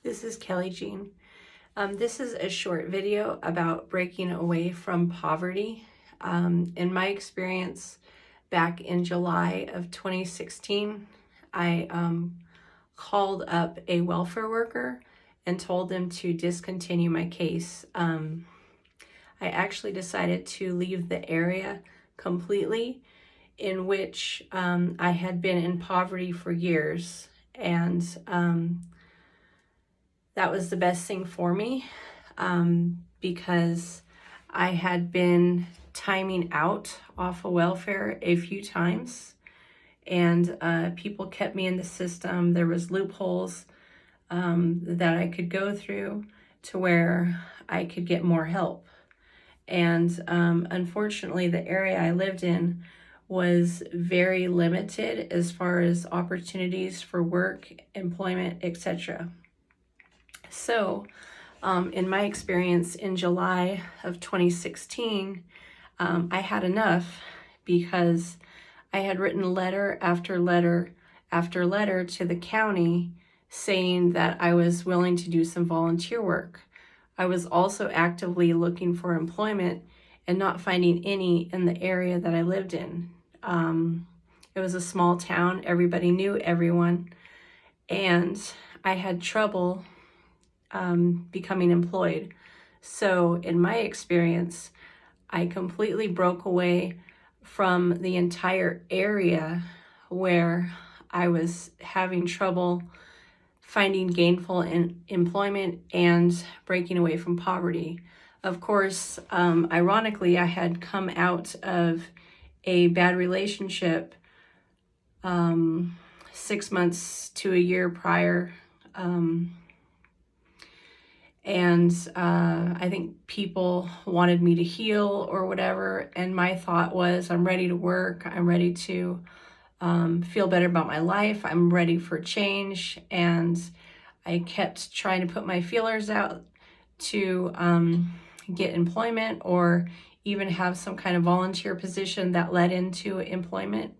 This is Kelly Jean. This is a short video about breaking away from poverty. In my experience, back in July of 2016, I called up a welfare worker and told them to discontinue my case. I actually decided to leave the area completely, in which I had been in poverty for years, and that was the best thing for me, because I had been timing out off of welfare a few times, and people kept me in the system. There was loopholes that I could go through to where I could get more help. And unfortunately, the area I lived in was very limited as far as opportunities for work, employment, etc. So, in my experience in July of 2016, I had enough, because I had written letter after letter after letter to the county saying that I was willing to do some volunteer work. I was also actively looking for employment and not finding any in the area that I lived in. It was a small town, everybody knew everyone, and I had trouble becoming employed. So in my experience, I completely broke away from the entire area where I was having trouble finding gainful employment and breaking away from poverty. Of course, ironically, I had come out of a bad relationship 6 months to a year prior. I think people wanted me to heal or whatever. And my thought was, I'm ready to work. I'm ready to feel better about my life. I'm ready for change. And I kept trying to put my feelers out to get employment, or even have some kind of volunteer position that led into employment.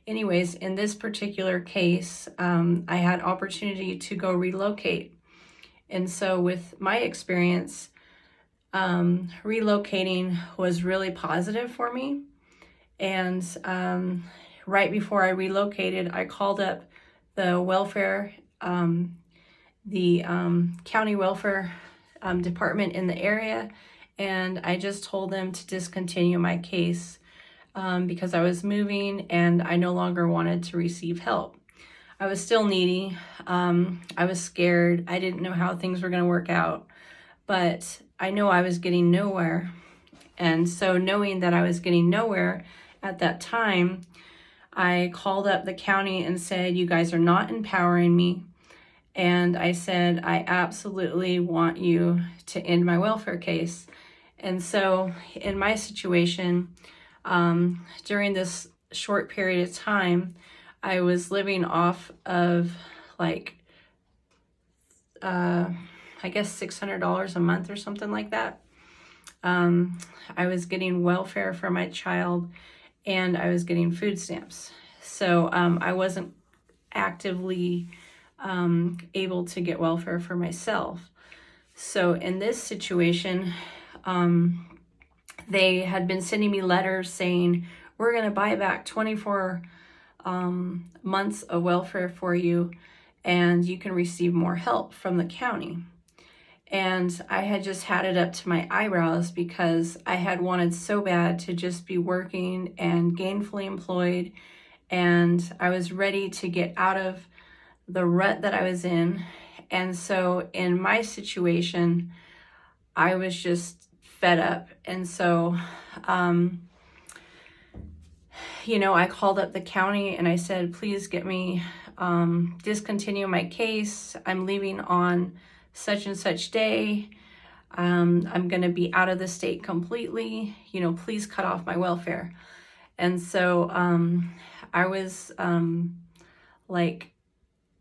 Anyways, in this particular case, I had opportunity to go relocate. And so with my experience, relocating was really positive for me. And right before I relocated, I called up the welfare, the county welfare department in the area, and I just told them to discontinue my case because I was moving and I no longer wanted to receive help. I was still needy. I was scared. I didn't know how things were going to work out, but I know I was getting nowhere. And so, knowing that I was getting nowhere at that time, I called up the county and said, you guys are not empowering me. And I said, I absolutely want you to end my welfare case. And so in my situation, during this short period of time, I was living off of I guess $600 a month or something like that. I was getting welfare for my child, and I was getting food stamps. So I wasn't actively able to get welfare for myself. So in this situation, they had been sending me letters saying, we're going to buy back 24 months of welfare for you, and you can receive more help from the county. And I had just had it up to my eyebrows, because I had wanted so bad to just be working and gainfully employed, and I was ready to get out of the rut that I was in. And so in my situation, I was just fed up. And so I called up the county and I said, please get me, discontinue my case. I'm leaving on such and such day. I'm going to be out of the state completely. Please cut off my welfare. And so I was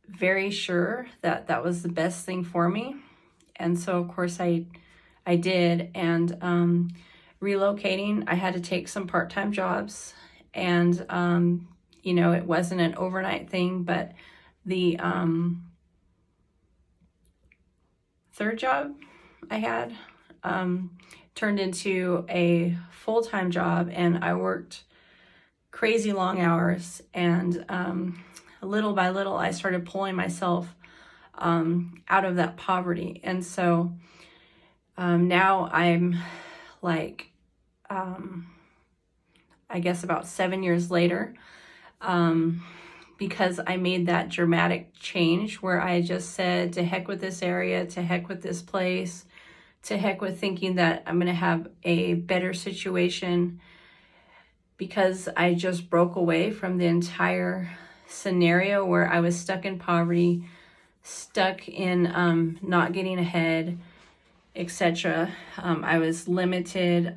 very sure that that was the best thing for me. And so of course I did. And relocating, I had to take some part-time jobs. And, it wasn't an overnight thing, but the third job I had turned into a full-time job, and I worked crazy long hours, and little by little I started pulling myself out of that poverty. And so now I'm like, I guess about 7 years later, because I made that dramatic change where I just said, to heck with this area, to heck with this place, to heck with thinking that I'm going to have a better situation, because I just broke away from the entire scenario where I was stuck in poverty, stuck in not getting ahead, etc. I was limited.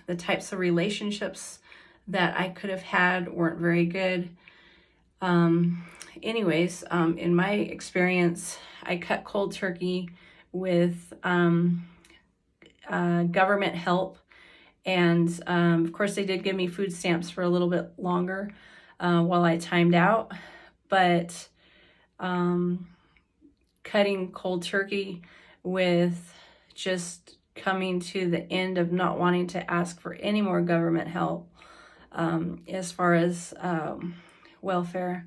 The types of relationships that I could have had weren't very good. Anyways, in my experience, I cut cold turkey with government help. And of course, they did give me food stamps for a little bit longer while I timed out. But cutting cold turkey with just coming to the end of not wanting to ask for any more government help as far as welfare,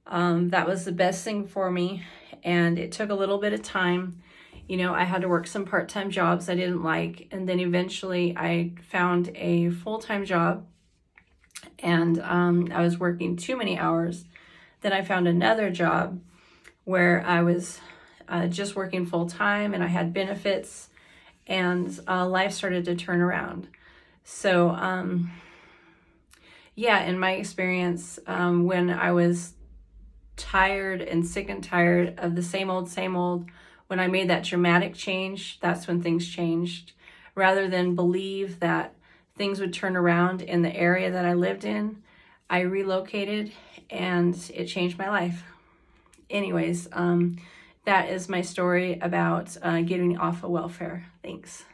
that was the best thing for me. And it took a little bit of time. You know, I had to work some part-time jobs I didn't like, and then eventually I found a full-time job, and I was working too many hours. Then I found another job where I was just working full-time, and I had benefits, and life started to turn around. So yeah, in my experience, when I was tired and sick and tired of the same old, when I made that dramatic change, that's when things changed. Rather than believe that things would turn around in the area that I lived in, I relocated, and it changed my life. Anyways, that is my story about getting off of welfare. Thanks.